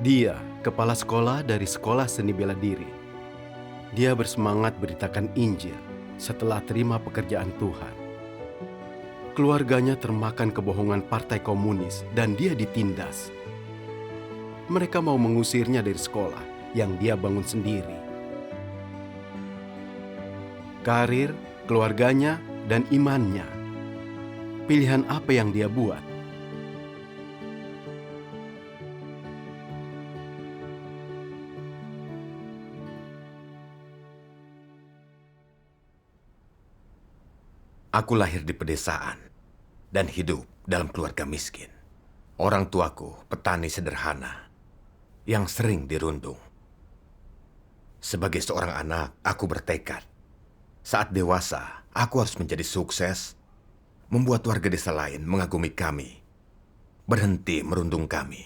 Dia kepala sekolah dari sekolah seni bela diri. Dia bersemangat beritakan Injil setelah terima pekerjaan Tuhan. Keluarganya termakan kebohongan partai komunis dan dia ditindas. Mereka mau mengusirnya dari sekolah yang dia bangun sendiri. Karir, keluarganya, dan imannya. Pilihan apa yang dia buat? Aku lahir di pedesaan dan hidup dalam keluarga miskin. Orang tuaku petani sederhana yang sering dirundung. Sebagai seorang anak, aku bertekad. Saat dewasa, aku harus menjadi sukses, membuat warga desa lain mengagumi kami, berhenti merundung kami.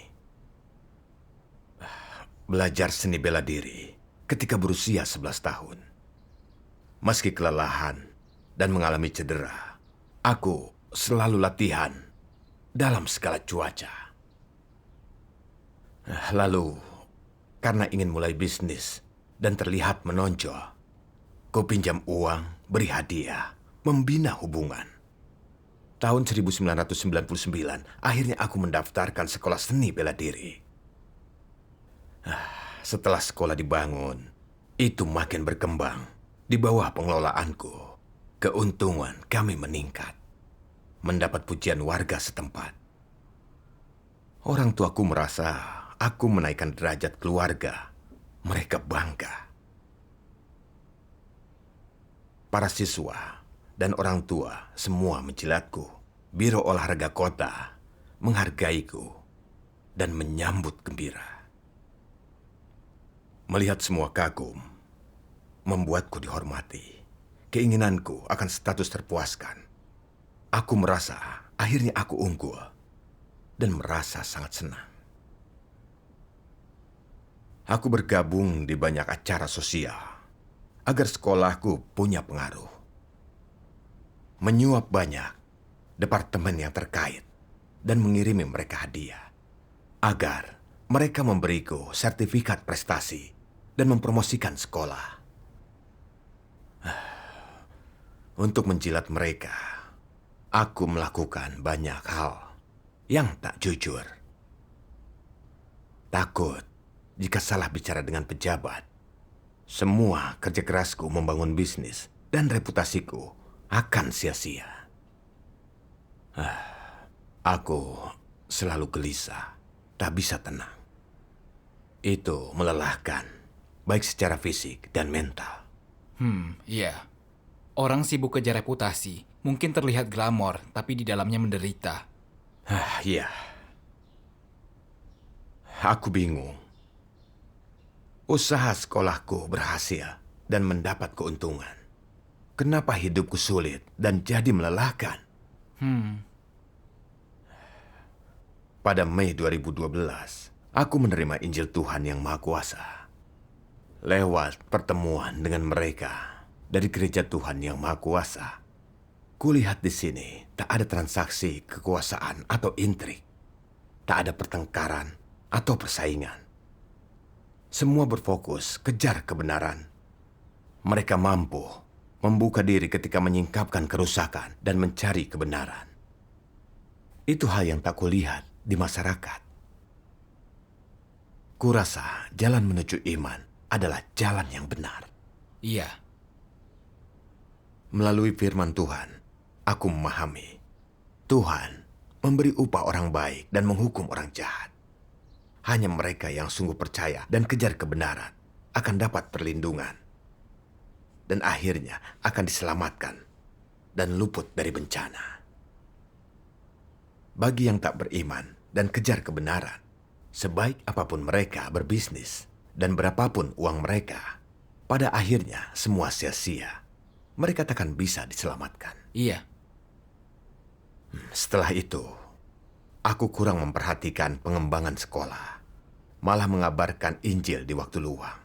Belajar seni bela diri ketika berusia 11 tahun. Meski kelelahan dan mengalami cedera, aku selalu latihan dalam segala cuaca. Lalu, karena ingin mulai bisnis dan terlihat menonjol, ku pinjam uang, beri hadiah, membina hubungan. Tahun 1999, akhirnya aku mendaftarkan sekolah seni bela diri. Setelah sekolah dibangun, itu makin berkembang di bawah pengelolaanku. Keuntungan kami meningkat, mendapat pujian warga setempat. Orang tuaku merasa aku menaikkan derajat keluarga. Mereka bangga. Para siswa dan orang tua semua menjilatku. Biro olahraga kota menghargaiku dan menyambut gembira. Melihat semua kagum, membuatku dihormati. Keinginanku akan status terpuaskan. Aku merasa akhirnya aku unggul dan merasa sangat senang. Aku bergabung di banyak acara sosial agar sekolahku punya pengaruh. Menyuap banyak departemen yang terkait dan mengirimi mereka hadiah agar mereka memberiku sertifikat prestasi dan mempromosikan sekolah. Untuk menjilat mereka, aku melakukan banyak hal yang tak jujur. Takut jika salah bicara dengan pejabat, semua kerja kerasku membangun bisnis dan reputasiku akan sia-sia. Aku selalu gelisah, tak bisa tenang. Itu melelahkan, baik secara fisik dan mental. Iya. Orang sibuk kejar reputasi, mungkin terlihat glamor, tapi di dalamnya menderita. Iya. Aku bingung. Usaha sekolahku berhasil dan mendapat keuntungan. Kenapa hidupku sulit dan jadi melelahkan? Pada Mei 2012, aku menerima Injil Tuhan yang Maha Kuasa. Lewat pertemuan dengan mereka dari gereja Tuhan yang Maha Kuasa, kulihat di sini tak ada transaksi kekuasaan atau intrik. Tak ada pertengkaran atau persaingan. Semua berfokus kejar kebenaran. Mereka mampu membuka diri ketika menyingkapkan kerusakan dan mencari kebenaran. Itu hal yang tak kulihat di masyarakat. Kurasa jalan menuju iman adalah jalan yang benar. Iya. Melalui firman Tuhan, aku memahami Tuhan memberi upah orang baik dan menghukum orang jahat. Hanya mereka yang sungguh percaya dan kejar kebenaran akan dapat perlindungan. Dan akhirnya akan diselamatkan dan luput dari bencana. Bagi yang tak beriman dan kejar kebenaran, sebaik apapun mereka berbisnis dan berapapun uang mereka, pada akhirnya semua sia-sia. Mereka takkan bisa diselamatkan. Iya. Setelah itu, aku kurang memperhatikan pengembangan sekolah. Malah mengabarkan Injil di waktu luang.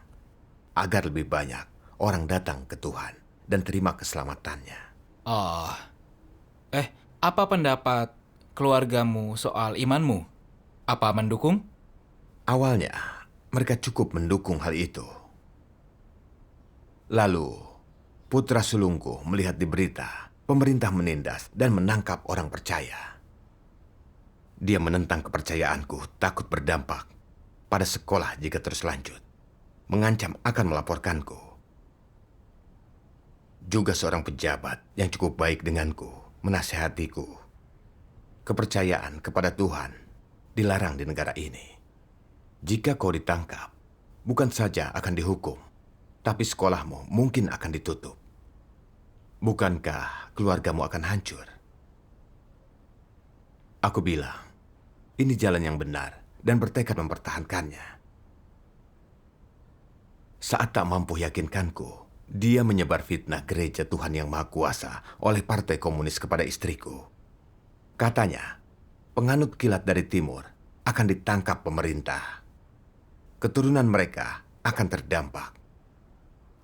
Agar lebih banyak orang datang ke Tuhan dan terima keselamatannya. Oh. Apa pendapat keluargamu soal imanmu? Apa mendukung? Awalnya, mereka cukup mendukung hal itu. Lalu, putra sulungku melihat di berita, pemerintah menindas dan menangkap orang percaya. Dia menentang kepercayaanku, takut berdampak pada sekolah jika terus lanjut. Mengancam akan melaporkanku. Juga seorang pejabat yang cukup baik denganku menasihatiku. Kepercayaan kepada Tuhan dilarang di negara ini. Jika kau ditangkap, bukan saja akan dihukum, tapi sekolahmu mungkin akan ditutup. Bukankah keluargamu akan hancur? Aku bilang, ini jalan yang benar dan bertekad mempertahankannya. Saat tak mampu yakinkanku, dia menyebar fitnah gereja Tuhan Yang Maha Kuasa oleh Partai Komunis kepada istriku. Katanya, penganut kilat dari timur akan ditangkap pemerintah. Keturunan mereka akan terdampak.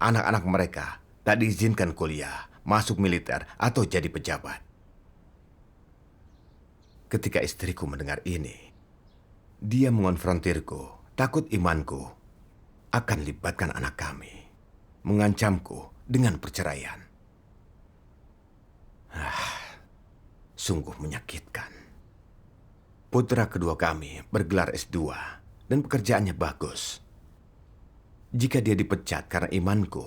Anak-anak mereka tak diizinkan kuliah, masuk militer, atau jadi pejabat. Ketika istriku mendengar ini, dia mengonfrontirku, takut imanku akan libatkan anak kami. Mengancamku dengan perceraian. Sungguh menyakitkan. Putra kedua kami bergelar S2 dan pekerjaannya bagus. Jika dia dipecat karena imanku,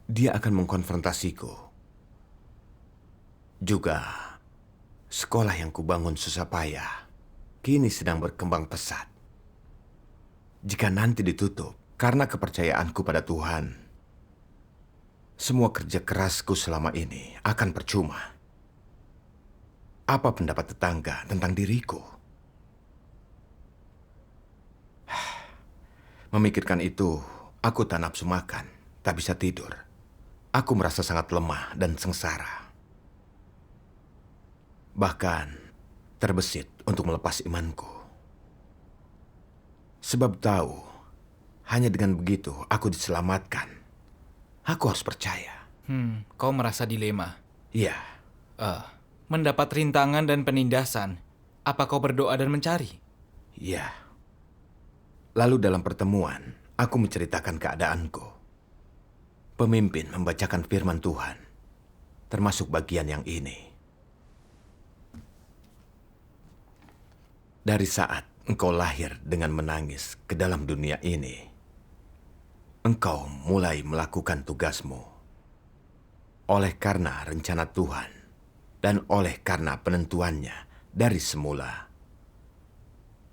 dia akan mengkonfrontasiku. Juga, sekolah yang kubangun susah payah kini sedang berkembang pesat. Jika nanti ditutup karena kepercayaanku pada Tuhan, semua kerja kerasku selama ini akan percuma. Apa pendapat tetangga tentang diriku? Memikirkan itu, aku tak nafsu makan, tak bisa tidur. Aku merasa sangat lemah dan sengsara. Bahkan, terbesit untuk melepas imanku. Sebab tahu, hanya dengan begitu aku diselamatkan. Aku harus percaya. Kau merasa dilema. Iya, Mendapat rintangan dan penindasan. Apa kau berdoa dan mencari? iya. Lalu dalam pertemuan, aku menceritakan keadaanku. Pemimpin membacakan firman Tuhan, termasuk bagian yang ini. Dari saat engkau lahir dengan menangis ke dalam dunia ini, engkau mulai melakukan tugasmu. Oleh karena rencana Tuhan dan oleh karena penentuannya dari semula,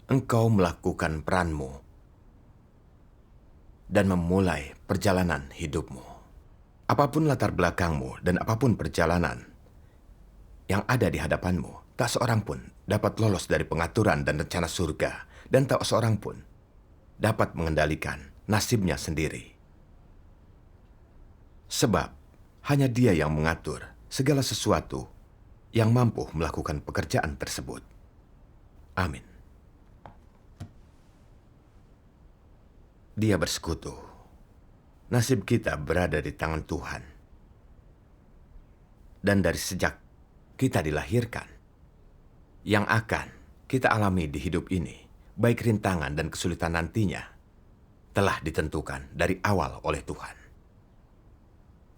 engkau melakukan peranmu dan memulai perjalanan hidupmu. Apapun latar belakangmu dan apapun perjalanan yang ada di hadapanmu, tak seorang pun dapat lolos dari pengaturan dan rencana surga, dan tak seorang pun dapat mengendalikan nasibnya sendiri. Sebab hanya Dia yang mengatur segala sesuatu yang mampu melakukan pekerjaan tersebut. Amin. Dia bersekutu. Nasib kita berada di tangan Tuhan. Dan dari sejak kita dilahirkan, yang akan kita alami di hidup ini, baik rintangan dan kesulitan nantinya, telah ditentukan dari awal oleh Tuhan.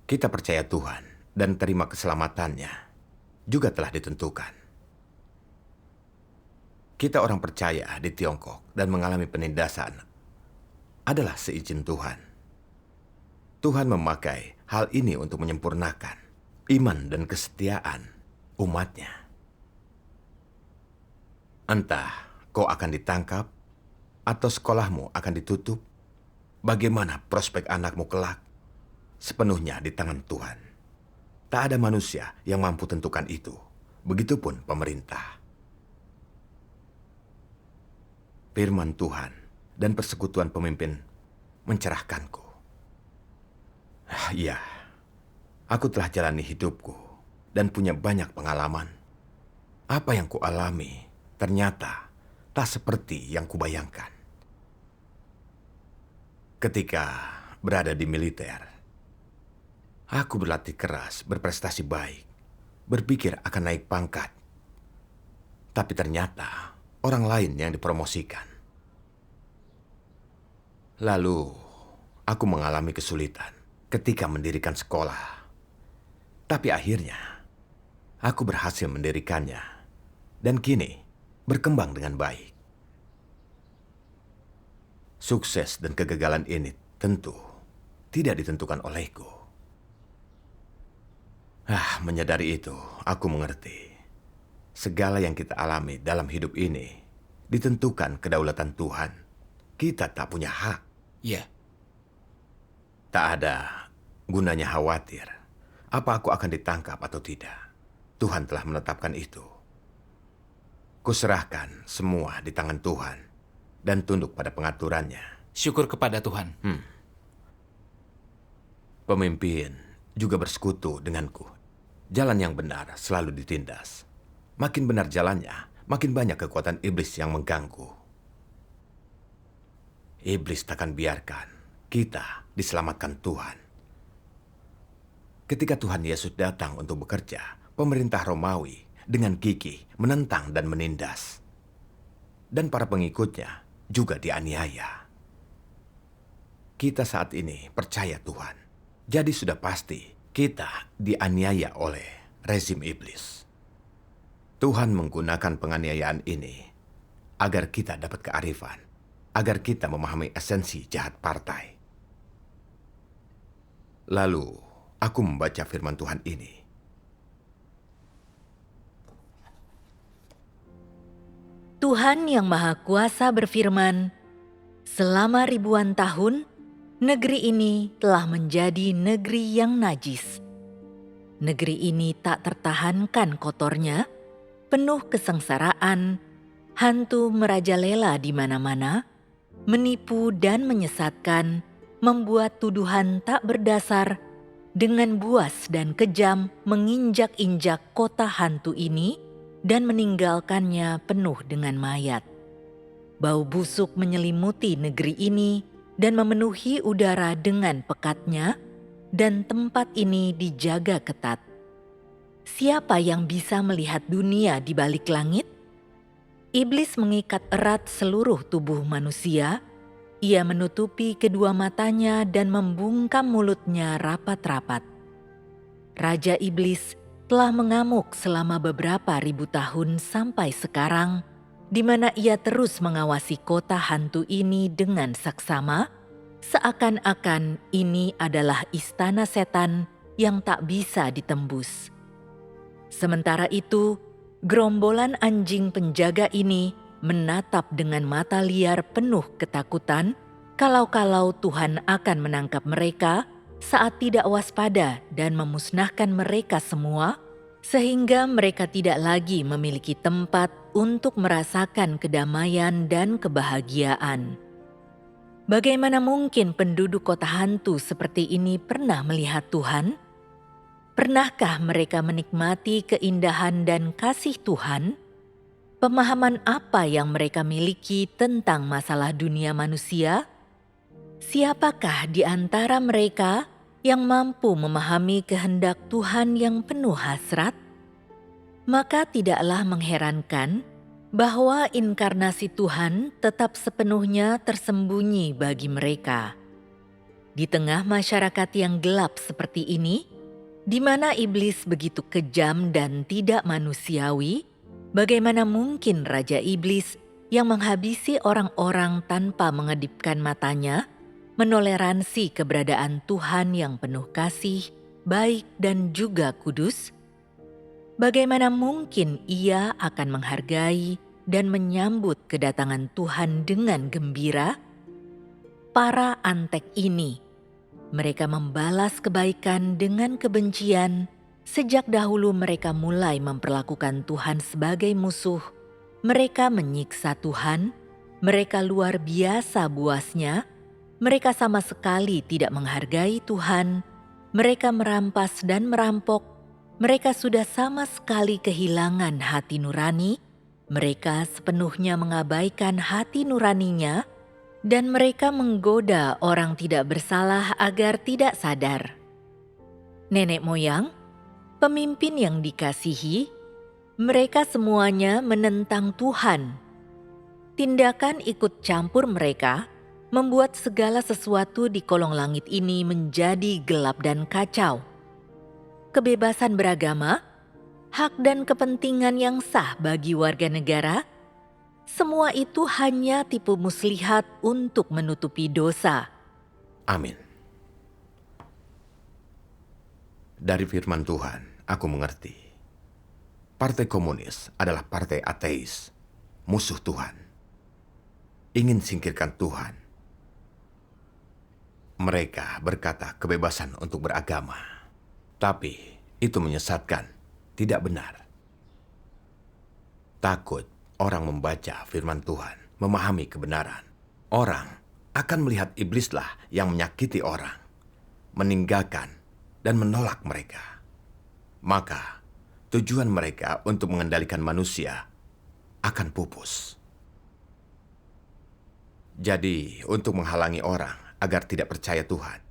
Kita percaya Tuhan dan terima keselamatannya juga telah ditentukan. Kita orang percaya di Tiongkok dan mengalami penindasan adalah seizin Tuhan. Tuhan memakai hal ini untuk menyempurnakan iman dan kesetiaan umatnya. Entah kau akan ditangkap atau sekolahmu akan ditutup, bagaimana prospek anakmu kelak, sepenuhnya di tangan Tuhan. Tak ada manusia yang mampu tentukan itu, begitupun pemerintah. Firman Tuhan dan persekutuan pemimpin mencerahkanku. Ya, aku telah jalani hidupku dan punya banyak pengalaman. Apa yang kualami ternyata tak seperti yang kubayangkan. Ketika berada di militer, aku berlatih keras, berprestasi baik, berpikir akan naik pangkat. Tapi ternyata orang lain yang dipromosikan. Lalu, aku mengalami kesulitan ketika mendirikan sekolah. Tapi akhirnya, aku berhasil mendirikannya. Dan kini, berkembang dengan baik. Sukses dan kegagalan ini tentu tidak ditentukan olehku. Menyadari itu, aku mengerti. Segala yang kita alami dalam hidup ini ditentukan kedaulatan Tuhan. Kita tak punya hak. Ya, Tak ada gunanya khawatir apa aku akan ditangkap atau tidak. Tuhan telah menetapkan itu. Kuserahkan semua di tangan Tuhan dan tunduk pada pengaturannya. syukur kepada Tuhan. Pemimpin juga bersekutu denganku. Jalan yang benar selalu ditindas. Makin benar jalannya, makin banyak kekuatan iblis yang mengganggu. Iblis takkan biarkan kita diselamatkan Tuhan. Ketika Tuhan Yesus datang untuk bekerja, pemerintah Romawi dengan gigih menentang dan menindas. Dan para pengikutnya juga dianiaya. Kita saat ini percaya Tuhan. Jadi sudah pasti kita dianiaya oleh rezim iblis. Tuhan menggunakan penganiayaan ini agar kita dapat kearifan, agar kita memahami esensi jahat partai. Lalu, aku membaca firman Tuhan ini. Tuhan Yang Maha Kuasa berfirman, selama ribuan tahun, negeri ini telah menjadi negeri yang najis. Negeri ini tak tertahankan kotornya, penuh kesengsaraan, hantu merajalela di mana-mana, menipu dan menyesatkan, membuat tuduhan tak berdasar, dengan buas dan kejam menginjak-injak kota hantu ini, dan meninggalkannya penuh dengan mayat. Bau busuk menyelimuti negeri ini dan memenuhi udara dengan pekatnya, dan tempat ini dijaga ketat. Siapa yang bisa melihat dunia di balik langit? Iblis mengikat erat seluruh tubuh manusia. Ia menutupi kedua matanya dan membungkam mulutnya rapat-rapat. Raja Iblis telah mengamuk selama beberapa ribu tahun sampai sekarang, di mana ia terus mengawasi kota hantu ini dengan saksama, seakan-akan ini adalah istana setan yang tak bisa ditembus. Sementara itu, gerombolan anjing penjaga ini menatap dengan mata liar penuh ketakutan kalau-kalau Tuhan akan menangkap mereka saat tidak waspada dan memusnahkan mereka semua, sehingga mereka tidak lagi memiliki tempat untuk merasakan kedamaian dan kebahagiaan. Bagaimana mungkin penduduk kota hantu seperti ini pernah melihat Tuhan? Pernahkah mereka menikmati keindahan dan kasih Tuhan? Pemahaman apa yang mereka miliki tentang masalah dunia manusia? Siapakah di antara mereka yang mampu memahami kehendak Tuhan yang penuh hasrat? Maka tidaklah mengherankan bahwa inkarnasi Tuhan tetap sepenuhnya tersembunyi bagi mereka. Di tengah masyarakat yang gelap seperti ini, di mana iblis begitu kejam dan tidak manusiawi, bagaimana mungkin Raja Iblis yang menghabisi orang-orang tanpa mengedipkan matanya, menoleransi keberadaan Tuhan yang penuh kasih, baik dan juga kudus? Bagaimana mungkin ia akan menghargai dan menyambut kedatangan Tuhan dengan gembira? Para antek ini, mereka membalas kebaikan dengan kebencian. Sejak dahulu mereka mulai memperlakukan Tuhan sebagai musuh. Mereka menyiksa Tuhan, mereka luar biasa buasnya. Mereka sama sekali tidak menghargai Tuhan. Mereka merampas dan merampok. Mereka sudah sama sekali kehilangan hati nurani. Mereka sepenuhnya mengabaikan hati nuraninya. Dan mereka menggoda orang tidak bersalah agar tidak sadar. Nenek moyang, pemimpin yang dikasihi, mereka semuanya menentang Tuhan. Tindakan ikut campur mereka membuat segala sesuatu di kolong langit ini menjadi gelap dan kacau. Kebebasan beragama, hak dan kepentingan yang sah bagi warga negara, semua itu hanya tipu muslihat untuk menutupi dosa. Amin. Dari firman Tuhan, aku mengerti. Partai Komunis adalah partai ateis, musuh Tuhan. Ingin singkirkan Tuhan. Mereka berkata kebebasan untuk beragama. Tapi itu menyesatkan, tidak benar. Takut orang membaca firman Tuhan, memahami kebenaran. Orang akan melihat iblislah yang menyakiti orang, meninggalkan dan menolak mereka. Maka tujuan mereka untuk mengendalikan manusia akan pupus. Jadi, untuk menghalangi orang agar tidak percaya Tuhan,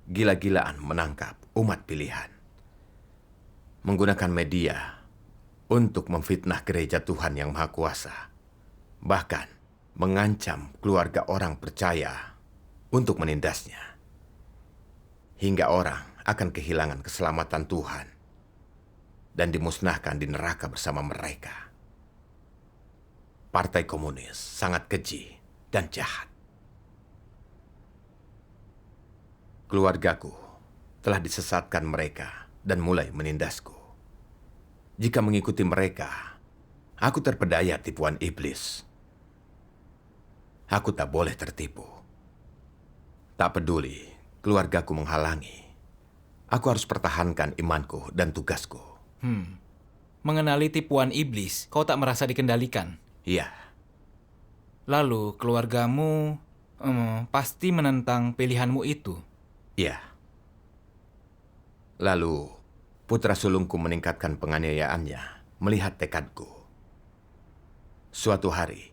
gila-gilaan menangkap umat pilihan. Menggunakan media untuk memfitnah gereja Tuhan yang Maha Kuasa. Bahkan mengancam keluarga orang percaya untuk menindasnya. Hingga orang akan kehilangan keselamatan Tuhan dan dimusnahkan di neraka bersama mereka. Partai Komunis sangat keji dan jahat. Keluargaku telah disesatkan mereka dan mulai menindasku. Jika mengikuti mereka, aku terpedaya tipuan iblis. Aku tak boleh tertipu. Tak peduli keluargaku menghalangi. Aku harus pertahankan imanku dan tugasku. Mengenali tipuan iblis, kau tak merasa dikendalikan. Iya, Lalu keluargamu pasti menentang pilihanmu itu. iya. Lalu putra sulungku meningkatkan penganiayaannya melihat tekadku. Suatu hari,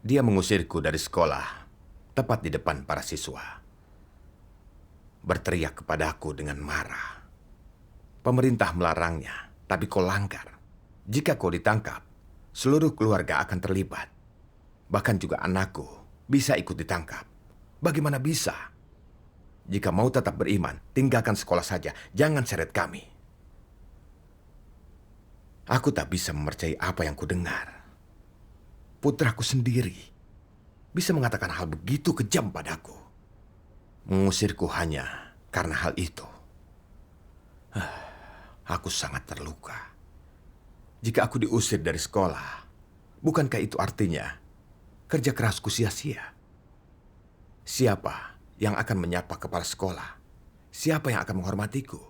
dia mengusirku dari sekolah, tepat di depan para siswa. Berteriak kepadaku dengan marah. Pemerintah melarangnya, tapi kau langgar. Jika kau ditangkap, seluruh keluarga akan terlibat. Bahkan juga anakku bisa ikut ditangkap. Bagaimana bisa? Jika mau tetap beriman, tinggalkan sekolah saja. Jangan seret kami. Aku tak bisa mempercayai apa yang kudengar. Putraku sendiri bisa mengatakan hal begitu kejam padaku. Mengusirku hanya karena hal itu. Aku sangat terluka. Jika aku diusir dari sekolah, bukankah itu artinya kerja kerasku sia-sia? Siapa yang akan menyapa kepala sekolah? Siapa yang akan menghormatiku?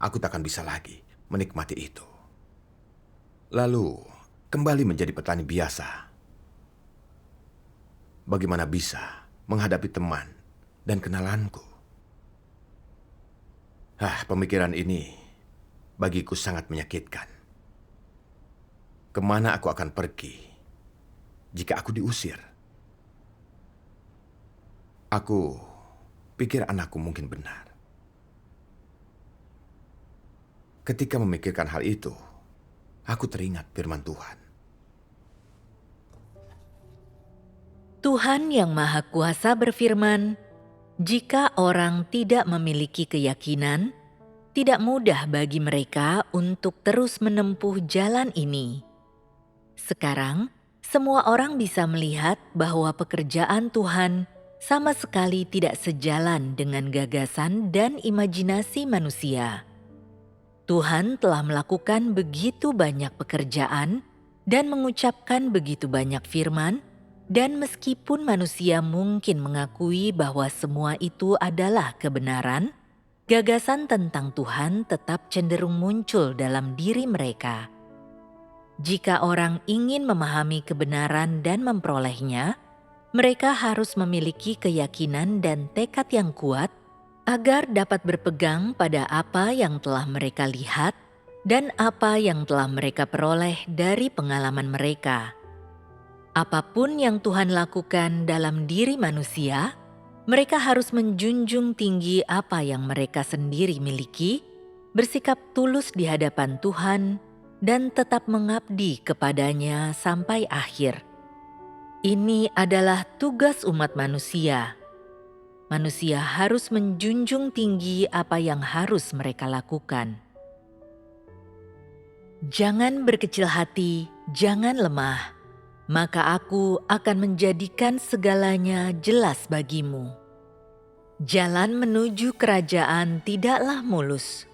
Aku tak akan bisa lagi menikmati itu. Lalu kembali menjadi petani biasa. Bagaimana bisa menghadapi teman dan kenalanku? Pemikiran ini bagiku sangat menyakitkan. Kemana aku akan pergi jika aku diusir? Aku pikir anakku mungkin benar. Ketika memikirkan hal itu, aku teringat firman Tuhan. Tuhan Yang Maha Kuasa berfirman, "Jika orang tidak memiliki keyakinan, tidak mudah bagi mereka untuk terus menempuh jalan ini." Sekarang, semua orang bisa melihat bahwa pekerjaan Tuhan sama sekali tidak sejalan dengan gagasan dan imajinasi manusia. Tuhan telah melakukan begitu banyak pekerjaan dan mengucapkan begitu banyak firman, dan meskipun manusia mungkin mengakui bahwa semua itu adalah kebenaran, gagasan tentang Tuhan tetap cenderung muncul dalam diri mereka. Jika orang ingin memahami kebenaran dan memperolehnya, mereka harus memiliki keyakinan dan tekad yang kuat agar dapat berpegang pada apa yang telah mereka lihat dan apa yang telah mereka peroleh dari pengalaman mereka. Apapun yang Tuhan lakukan dalam diri manusia, mereka harus menjunjung tinggi apa yang mereka sendiri miliki, bersikap tulus di hadapan Tuhan, dan tetap mengabdi kepadanya sampai akhir. Ini adalah tugas umat manusia, Manusia harus menjunjung tinggi apa yang harus mereka lakukan. Jangan berkecil hati, jangan lemah, maka aku akan menjadikan segalanya jelas bagimu. Jalan menuju kerajaan tidaklah mulus.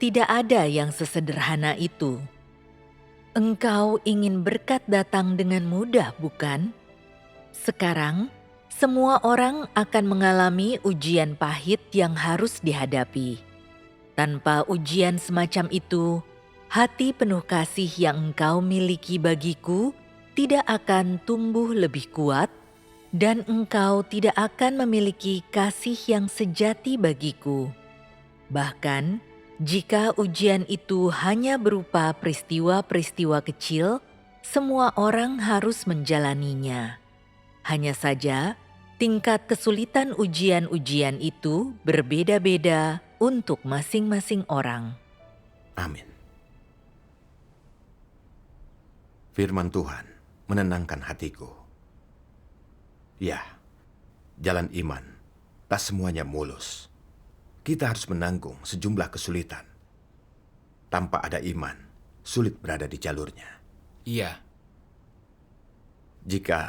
Tidak ada yang sesederhana itu. Engkau ingin berkat datang dengan mudah, bukan? Sekarang, semua orang akan mengalami ujian pahit yang harus dihadapi. Tanpa ujian semacam itu, hati penuh kasih yang engkau miliki bagiku tidak akan tumbuh lebih kuat, dan engkau tidak akan memiliki kasih yang sejati bagiku. Bahkan, jika ujian itu hanya berupa peristiwa-peristiwa kecil, semua orang harus menjalaninya. Hanya saja, tingkat kesulitan ujian-ujian itu berbeda-beda untuk masing-masing orang. Amin. Firman Tuhan menenangkan hatiku. Ya, jalan iman tak semuanya mulus. Kita harus menanggung sejumlah kesulitan. Tanpa ada iman, sulit berada di jalurnya. Iya, Jika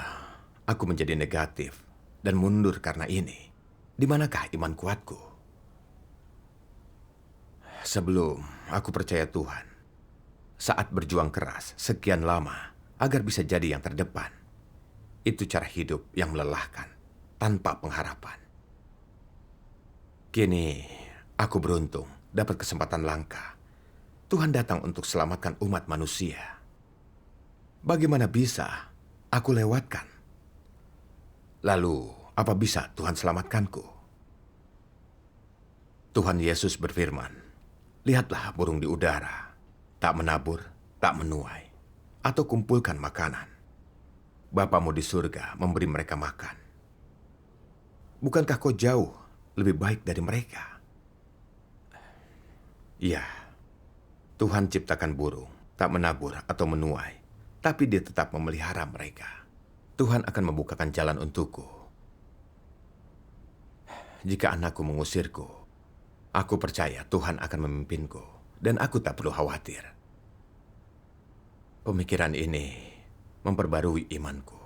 aku menjadi negatif dan mundur karena ini, di manakah iman kuatku? Sebelum aku percaya Tuhan, saat berjuang keras sekian lama agar bisa jadi yang terdepan, itu cara hidup yang melelahkan, tanpa pengharapan. Kini, aku beruntung dapat kesempatan langka. Tuhan datang untuk selamatkan umat manusia. Bagaimana bisa aku lewatkan? Lalu, apa bisa Tuhan selamatkanku? Tuhan Yesus berfirman, "Lihatlah burung di udara, tak menabur, tak menuai, atau kumpulkan makanan. Bapamu di surga memberi mereka makan. Bukankah kau jauh lebih baik dari mereka?" Ya, Tuhan ciptakan burung, tak menabur atau menuai, tapi Dia tetap memelihara mereka. Tuhan akan membukakan jalan untukku. Jika anakku mengusirku, aku percaya Tuhan akan memimpinku, dan aku tak perlu khawatir. Pemikiran ini memperbarui imanku.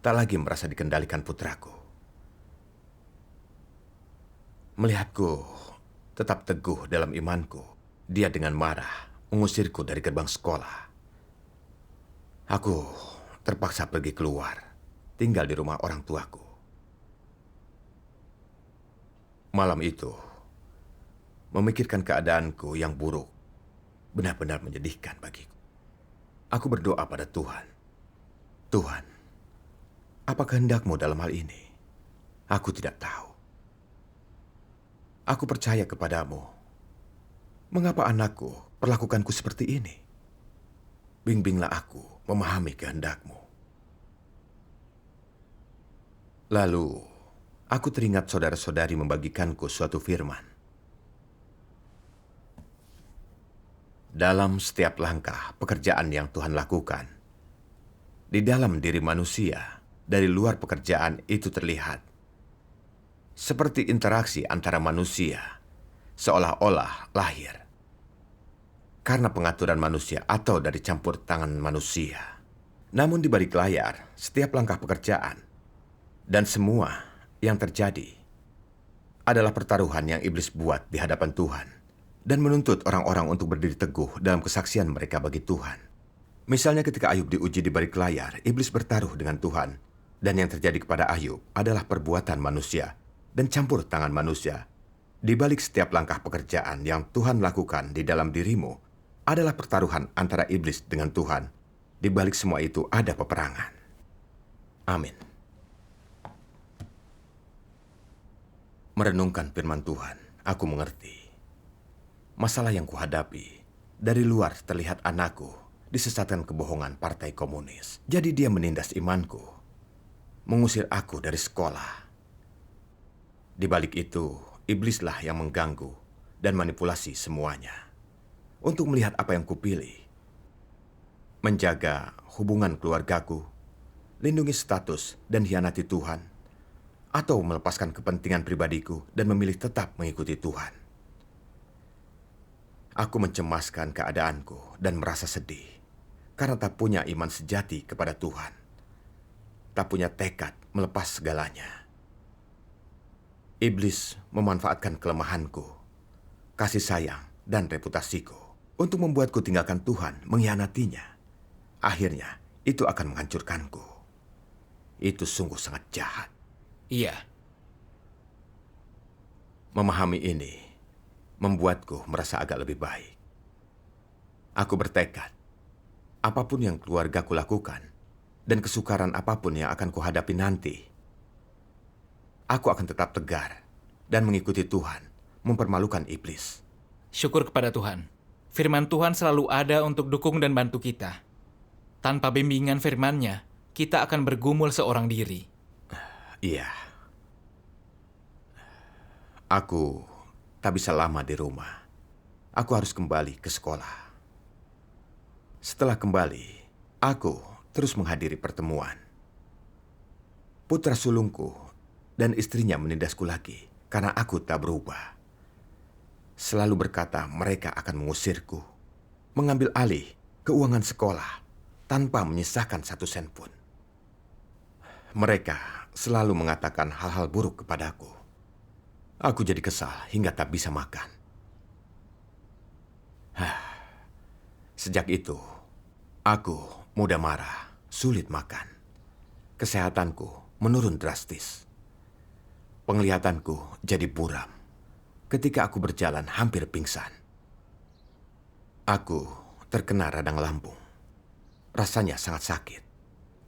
Tak lagi merasa dikendalikan putraku. Melihatku tetap teguh dalam imanku, dia dengan marah mengusirku dari gerbang sekolah. Aku terpaksa pergi keluar, tinggal di rumah orang tuaku. Malam itu, memikirkan keadaanku yang buruk benar-benar menyedihkan bagiku. Aku berdoa pada Tuhan. Tuhan, apa kehendak-Mu dalam hal ini? Aku tidak tahu. Aku percaya kepadamu. Mengapa anakku perlakukanku seperti ini? Bimbinglah aku memahami kehendak-Mu. Lalu, aku teringat saudara-saudari membagikanku suatu firman. Dalam setiap langkah pekerjaan yang Tuhan lakukan, di dalam diri manusia, dari luar pekerjaan itu terlihat seperti interaksi antara manusia, seolah-olah lahir karena pengaturan manusia atau dari campur tangan manusia. Namun di balik layar, setiap langkah pekerjaan dan semua yang terjadi adalah pertaruhan yang iblis buat di hadapan Tuhan dan menuntut orang-orang untuk berdiri teguh dalam kesaksian mereka bagi Tuhan. Misalnya ketika Ayub diuji di balik layar, iblis bertaruh dengan Tuhan, dan yang terjadi kepada Ayub adalah perbuatan manusia dan campur tangan manusia. Di balik setiap langkah pekerjaan yang Tuhan lakukan di dalam dirimu adalah pertaruhan antara iblis dengan Tuhan. Di balik semua itu ada peperangan. Amin. Merenungkan firman Tuhan, aku mengerti. Masalah yang kuhadapi, dari luar terlihat anakku disesatkan kebohongan partai komunis. Jadi dia menindas imanku, mengusir aku dari sekolah. Di balik itu, iblislah yang mengganggu dan manipulasi semuanya untuk melihat apa yang kupilih. Menjaga hubungan keluargaku, lindungi status dan hianati Tuhan, atau melepaskan kepentingan pribadiku dan memilih tetap mengikuti Tuhan. Aku mencemaskan keadaanku dan merasa sedih karena tak punya iman sejati kepada Tuhan. Tak punya tekad melepas segalanya. Iblis memanfaatkan kelemahanku, kasih sayang, dan reputasiku untuk membuatku tinggalkan Tuhan, mengkhianatinya. Akhirnya, itu akan menghancurkanku. Itu sungguh sangat jahat. Iya, Memahami ini membuatku merasa agak lebih baik. Aku bertekad, apapun yang keluargaku lakukan, dan kesukaran apapun yang akan kuhadapi nanti, aku akan tetap tegar dan mengikuti Tuhan, mempermalukan iblis. syukur kepada Tuhan. Firman Tuhan selalu ada untuk dukung dan bantu kita. Tanpa bimbingan firman-Nya, kita akan bergumul seorang diri. Iya. Aku tak bisa lama di rumah. Aku harus kembali ke sekolah. Setelah kembali, aku terus menghadiri pertemuan. Putra sulungku dan istrinya menindasku lagi karena aku tak berubah. Selalu berkata mereka akan mengusirku, mengambil alih keuangan sekolah tanpa menyisakan 1 sen pun. Mereka selalu mengatakan hal-hal buruk kepadaku. Aku jadi kesal hingga tak bisa makan. Sejak itu, aku mudah marah, sulit makan. Kesehatanku menurun drastis. Penglihatanku jadi buram. Ketika aku berjalan hampir pingsan. Aku terkena radang lambung. Rasanya sangat sakit.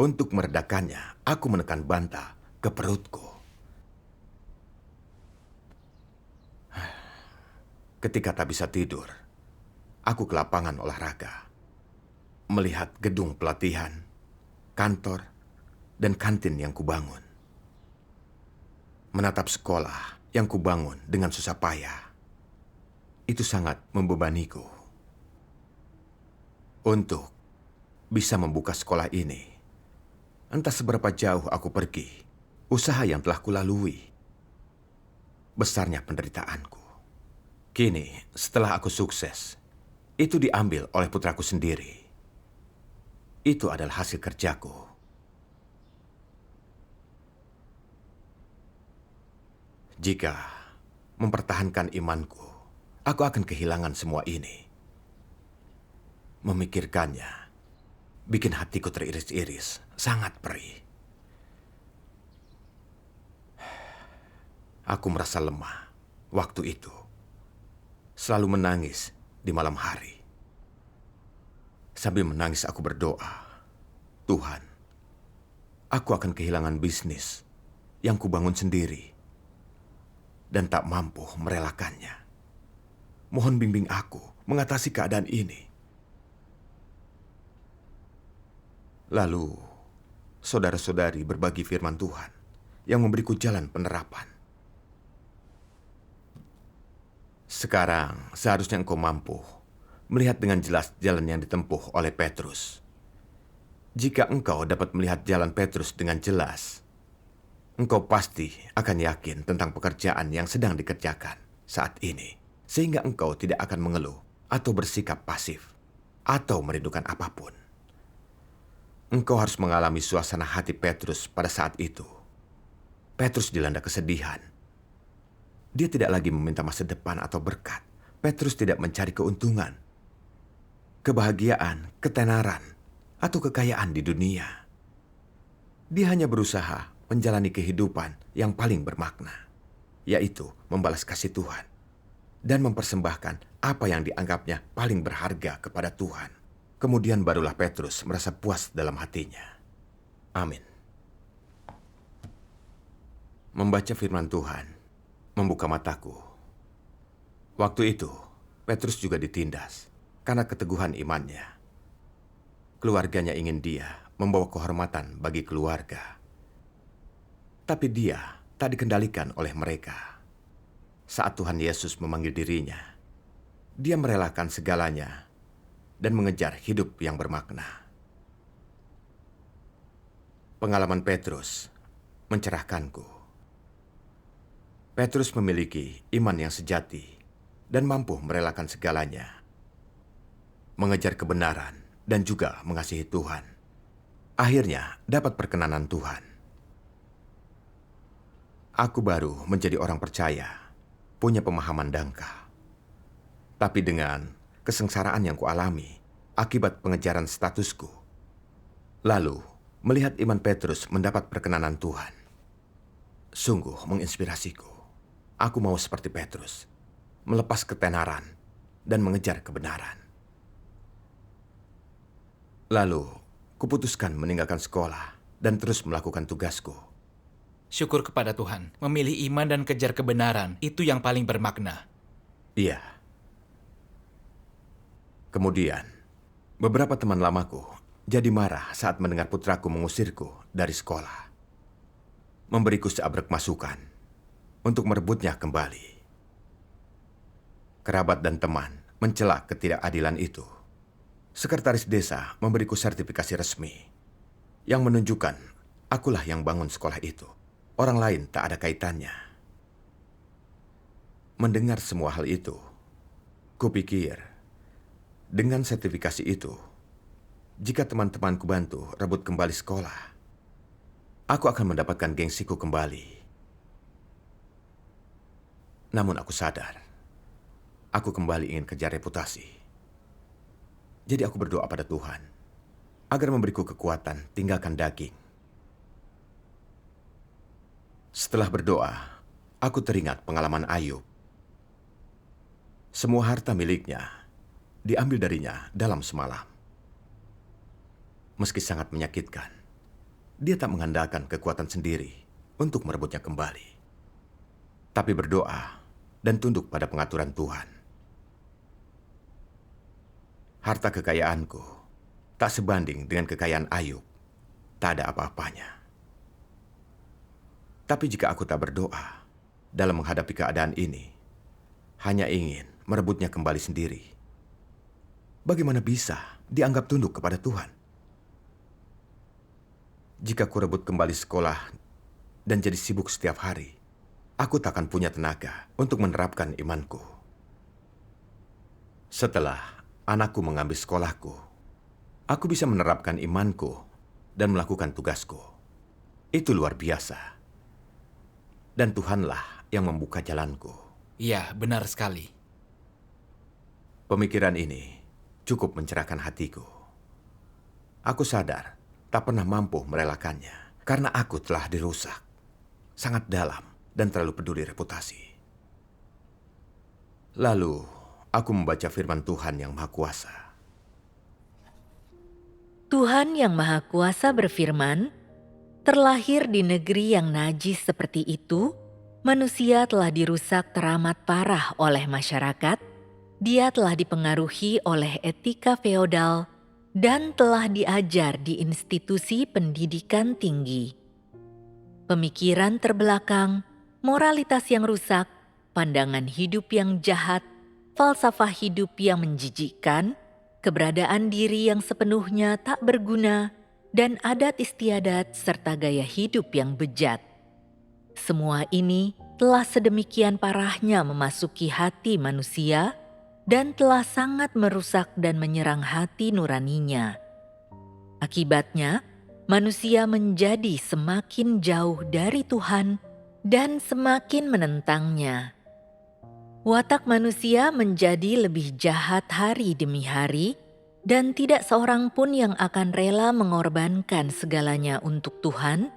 Untuk meredakannya, aku menekan bantal ke perutku. Ketika tak bisa tidur, aku ke lapangan olahraga. Melihat gedung pelatihan, kantor, dan kantin yang kubangun. Menatap sekolah yang kubangun dengan susah payah. Itu sangat membebaniku. Untuk bisa membuka sekolah ini, entah seberapa jauh aku pergi, usaha yang telah kulalui, besarnya penderitaanku. Kini, setelah aku sukses, itu diambil oleh putraku sendiri. Itu adalah hasil kerjaku. Jika mempertahankan imanku, aku akan kehilangan semua ini. Memikirkannya, bikin hatiku teriris-iris, sangat perih. Aku merasa lemah waktu itu. Selalu menangis di malam hari. Sambil menangis aku berdoa, Tuhan, aku akan kehilangan bisnis yang kubangun sendiri dan tak mampu merelakannya. Mohon bimbing aku mengatasi keadaan ini. Lalu, saudara-saudari berbagi firman Tuhan yang memberiku jalan penerapan. Sekarang seharusnya engkau mampu melihat dengan jelas jalan yang ditempuh oleh Petrus. Jika engkau dapat melihat jalan Petrus dengan jelas, engkau pasti akan yakin tentang pekerjaan yang sedang dikerjakan saat ini, sehingga engkau tidak akan mengeluh atau bersikap pasif atau merindukan apapun. Engkau harus mengalami suasana hati Petrus pada saat itu. Petrus dilanda kesedihan. Dia tidak lagi meminta masa depan atau berkat. Petrus tidak mencari keuntungan, kebahagiaan, ketenaran, atau kekayaan di dunia. Dia hanya berusaha menjalani kehidupan yang paling bermakna, yaitu membalas kasih Tuhan dan mempersembahkan apa yang dianggapnya paling berharga kepada Tuhan. Kemudian barulah Petrus merasa puas dalam hatinya. Amin. Membaca firman Tuhan membuka mataku. Waktu itu, Petrus juga ditindas karena keteguhan imannya. Keluarganya ingin dia membawa kehormatan bagi keluarga. Tapi dia tak dikendalikan oleh mereka. Saat Tuhan Yesus memanggil dirinya, dia merelakan segalanya dan mengejar hidup yang bermakna. Pengalaman Petrus mencerahkanku. Petrus memiliki iman yang sejati dan mampu merelakan segalanya, mengejar kebenaran dan juga mengasihi Tuhan. Akhirnya dapat perkenanan Tuhan. Aku baru menjadi orang percaya, punya pemahaman dangkal. Tapi dengan kesengsaraan yang kualami akibat pengejaran statusku, lalu melihat iman Petrus mendapat perkenanan Tuhan, sungguh menginspirasiku. Aku mau seperti Petrus, melepas ketenaran dan mengejar kebenaran. Lalu, kuputuskan meninggalkan sekolah dan terus melakukan tugasku. Syukur kepada Tuhan, memilih iman dan kejar kebenaran, itu yang paling bermakna. Iya. Kemudian, beberapa teman lamaku jadi marah saat mendengar putraku mengusirku dari sekolah. Memberiku seabrek masukan untuk merebutnya kembali. Kerabat dan teman mencela ketidakadilan itu. Sekretaris desa memberiku sertifikasi resmi yang menunjukkan akulah yang bangun sekolah itu. Orang lain tak ada kaitannya. Mendengar semua hal itu, kupikir dengan sertifikasi itu, jika teman-temanku bantu rebut kembali sekolah, aku akan mendapatkan gengsiku kembali. Namun aku sadar, aku kembali ingin kejar reputasi. Jadi aku berdoa pada Tuhan, agar memberiku kekuatan tinggalkan daging. Setelah berdoa, aku teringat pengalaman Ayub. Semua harta miliknya diambil darinya dalam semalam. Meski sangat menyakitkan, dia tak mengandalkan kekuatan sendiri untuk merebutnya kembali, tapi berdoa dan tunduk pada pengaturan Tuhan. Harta kekayaanku tak sebanding dengan kekayaan Ayub. Tak ada apa-apanya. Tapi jika aku tak berdoa dalam menghadapi keadaan ini, hanya ingin merebutnya kembali sendiri, bagaimana bisa dianggap tunduk kepada Tuhan? Jika ku rebut kembali sekolah dan jadi sibuk setiap hari, aku tak akan punya tenaga untuk menerapkan imanku. Setelah anakku mengambil sekolahku, aku bisa menerapkan imanku dan melakukan tugasku. Itu luar biasa. Dan Tuhanlah yang membuka jalanku. Iya, benar sekali. Pemikiran ini cukup mencerahkan hatiku. Aku sadar tak pernah mampu merelakannya karena aku telah dirusak sangat dalam dan terlalu peduli reputasi. Lalu, aku membaca firman Tuhan yang Maha Kuasa. Tuhan yang Maha Kuasa berfirman, terlahir di negeri yang najis seperti itu, manusia telah dirusak teramat parah oleh masyarakat. Dia telah dipengaruhi oleh etika feodal dan telah diajar di institusi pendidikan tinggi. Pemikiran terbelakang, moralitas yang rusak, pandangan hidup yang jahat, falsafah hidup yang menjijikkan, keberadaan diri yang sepenuhnya tak berguna, dan adat istiadat serta gaya hidup yang bejat. Semua ini telah sedemikian parahnya memasuki hati manusia dan telah sangat merusak dan menyerang hati nuraninya. Akibatnya, manusia menjadi semakin jauh dari Tuhan dan semakin menentangnya. Watak manusia menjadi lebih jahat hari demi hari, dan tidak seorang pun yang akan rela mengorbankan segalanya untuk Tuhan,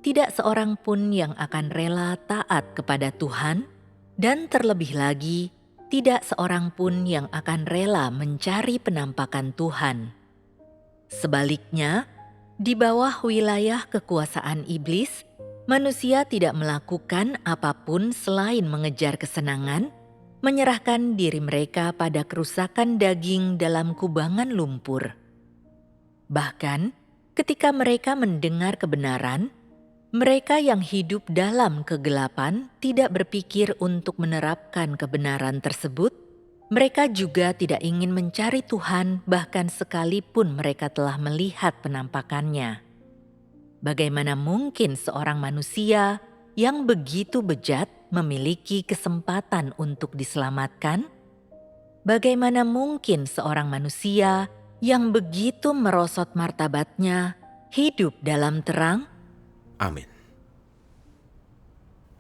tidak seorang pun yang akan rela taat kepada Tuhan, dan terlebih lagi, tidak seorang pun yang akan rela mencari penampakan Tuhan. Sebaliknya, di bawah wilayah kekuasaan iblis, manusia tidak melakukan apapun selain mengejar kesenangan, menyerahkan diri mereka pada kerusakan daging dalam kubangan lumpur. Bahkan, ketika mereka mendengar kebenaran, mereka yang hidup dalam kegelapan tidak berpikir untuk menerapkan kebenaran tersebut. Mereka juga tidak ingin mencari Tuhan, bahkan sekalipun mereka telah melihat penampakannya. Bagaimana mungkin seorang manusia yang begitu bejat memiliki kesempatan untuk diselamatkan? Bagaimana mungkin seorang manusia yang begitu merosot martabatnya hidup dalam terang? Amin.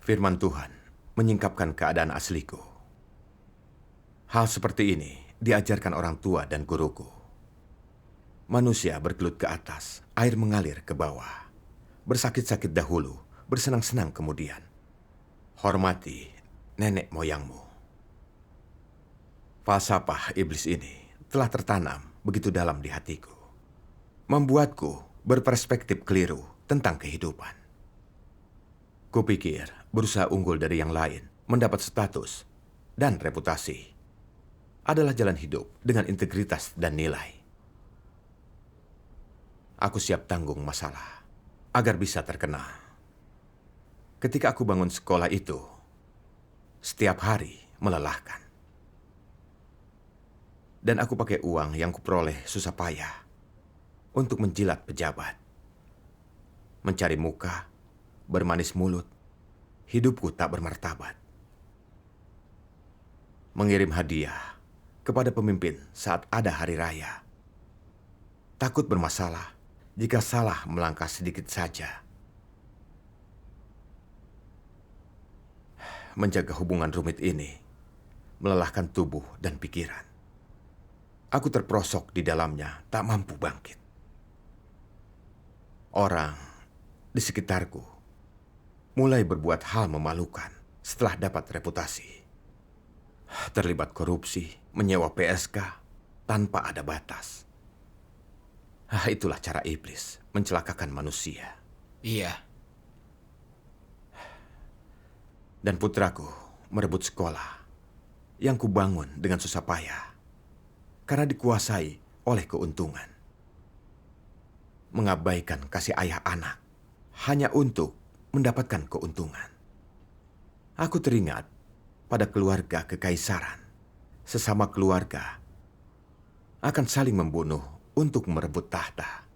Firman Tuhan menyingkapkan keadaan asliku. Hal seperti ini diajarkan orang tua dan guruku. Manusia bergelut ke atas, air mengalir ke bawah. Bersakit-sakit dahulu, bersenang-senang kemudian. Hormati nenek moyangmu. Falsafah iblis ini telah tertanam begitu dalam di hatiku. Membuatku berperspektif keliru tentang kehidupan. Kupikir berusaha unggul dari yang lain, mendapat status dan reputasi adalah jalan hidup dengan integritas dan nilai. Aku siap tanggung masalah agar bisa terkenal. Ketika aku bangun sekolah itu, setiap hari melelahkan. Dan aku pakai uang yang kuperoleh susah payah untuk menjilat pejabat. Mencari muka, bermanis mulut, hidupku tak bermartabat. Mengirim hadiah kepada pemimpin saat ada hari raya. Takut bermasalah jika salah melangkah sedikit saja. Menjaga hubungan rumit ini melelahkan tubuh dan pikiran. Aku terperosok di dalamnya, tak mampu bangkit. Orang di sekitarku mulai berbuat hal memalukan setelah dapat reputasi. Terlibat korupsi, menyewa PSK tanpa ada batas. Itulah cara iblis mencelakakan manusia. Iya, Dan putraku merebut sekolah yang kubangun dengan susah payah karena dikuasai oleh keuntungan. Mengabaikan kasih ayah anak hanya untuk mendapatkan keuntungan. Aku teringat pada keluarga kekaisaran. Sesama keluarga akan saling membunuh untuk merebut tahta.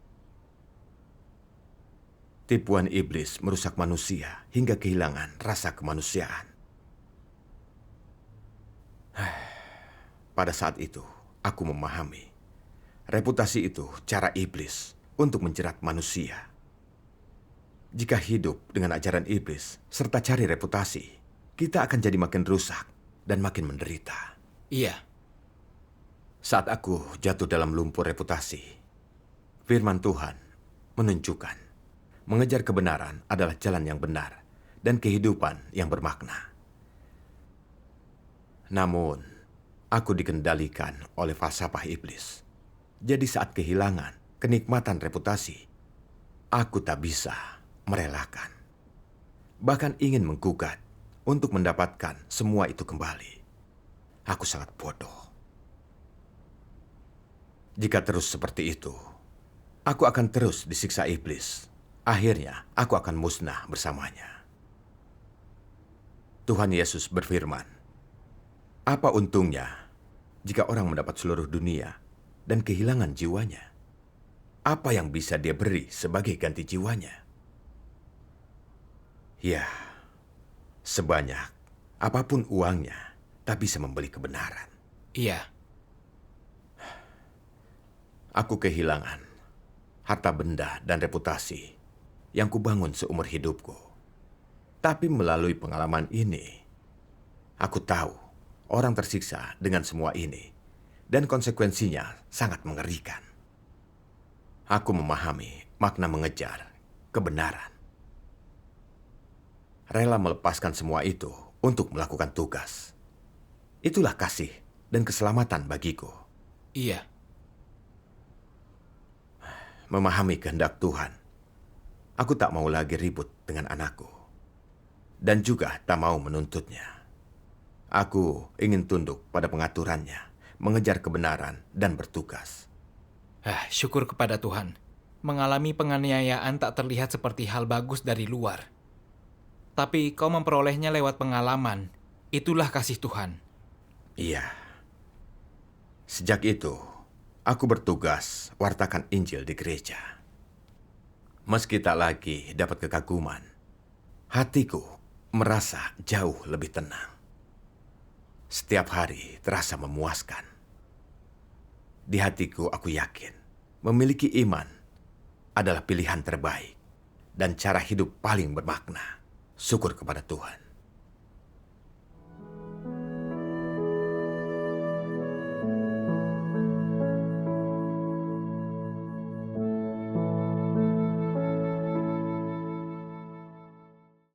Tipuan iblis merusak manusia hingga kehilangan rasa kemanusiaan. Pada saat itu, aku memahami reputasi itu cara iblis untuk menjerat manusia. Jika hidup dengan ajaran iblis serta cari reputasi, kita akan jadi makin rusak dan makin menderita. iya, Saat aku jatuh dalam lumpur reputasi, firman Tuhan menunjukkan mengejar kebenaran adalah jalan yang benar dan kehidupan yang bermakna. Namun, aku dikendalikan oleh falsafah iblis. Jadi saat kehilangan kenikmatan reputasi, aku tak bisa merelakan. Bahkan ingin menggugat untuk mendapatkan semua itu kembali. Aku sangat bodoh. Jika terus seperti itu, aku akan terus disiksa iblis. Akhirnya, aku akan musnah bersamanya. Tuhan Yesus berfirman, "Apa untungnya jika orang mendapat seluruh dunia dan kehilangan jiwanya? Apa yang bisa dia beri sebagai ganti jiwanya?" Ya, sebanyak apapun uangnya, tak bisa membeli kebenaran. iya, Aku kehilangan harta benda dan reputasi yang kubangun seumur hidupku. Tapi melalui pengalaman ini, aku tahu orang tersiksa dengan semua ini dan konsekuensinya sangat mengerikan. Aku memahami makna mengejar kebenaran. Rela melepaskan semua itu untuk melakukan tugas. Itulah kasih dan keselamatan bagiku. iya, Memahami kehendak Tuhan, aku tak mau lagi ribut dengan anakku. Dan juga tak mau menuntutnya. Aku ingin tunduk pada pengaturannya, mengejar kebenaran dan bertugas. Syukur kepada Tuhan. Mengalami penganiayaan tak terlihat seperti hal bagus dari luar. Tapi kau memperolehnya lewat pengalaman. Itulah kasih Tuhan. Iya. Sejak itu, aku bertugas wartakan Injil di gereja. Meski tak lagi dapat kekaguman, hatiku merasa jauh lebih tenang. Setiap hari terasa memuaskan. Di hatiku aku yakin memiliki iman adalah pilihan terbaik dan cara hidup paling bermakna. Syukur kepada Tuhan.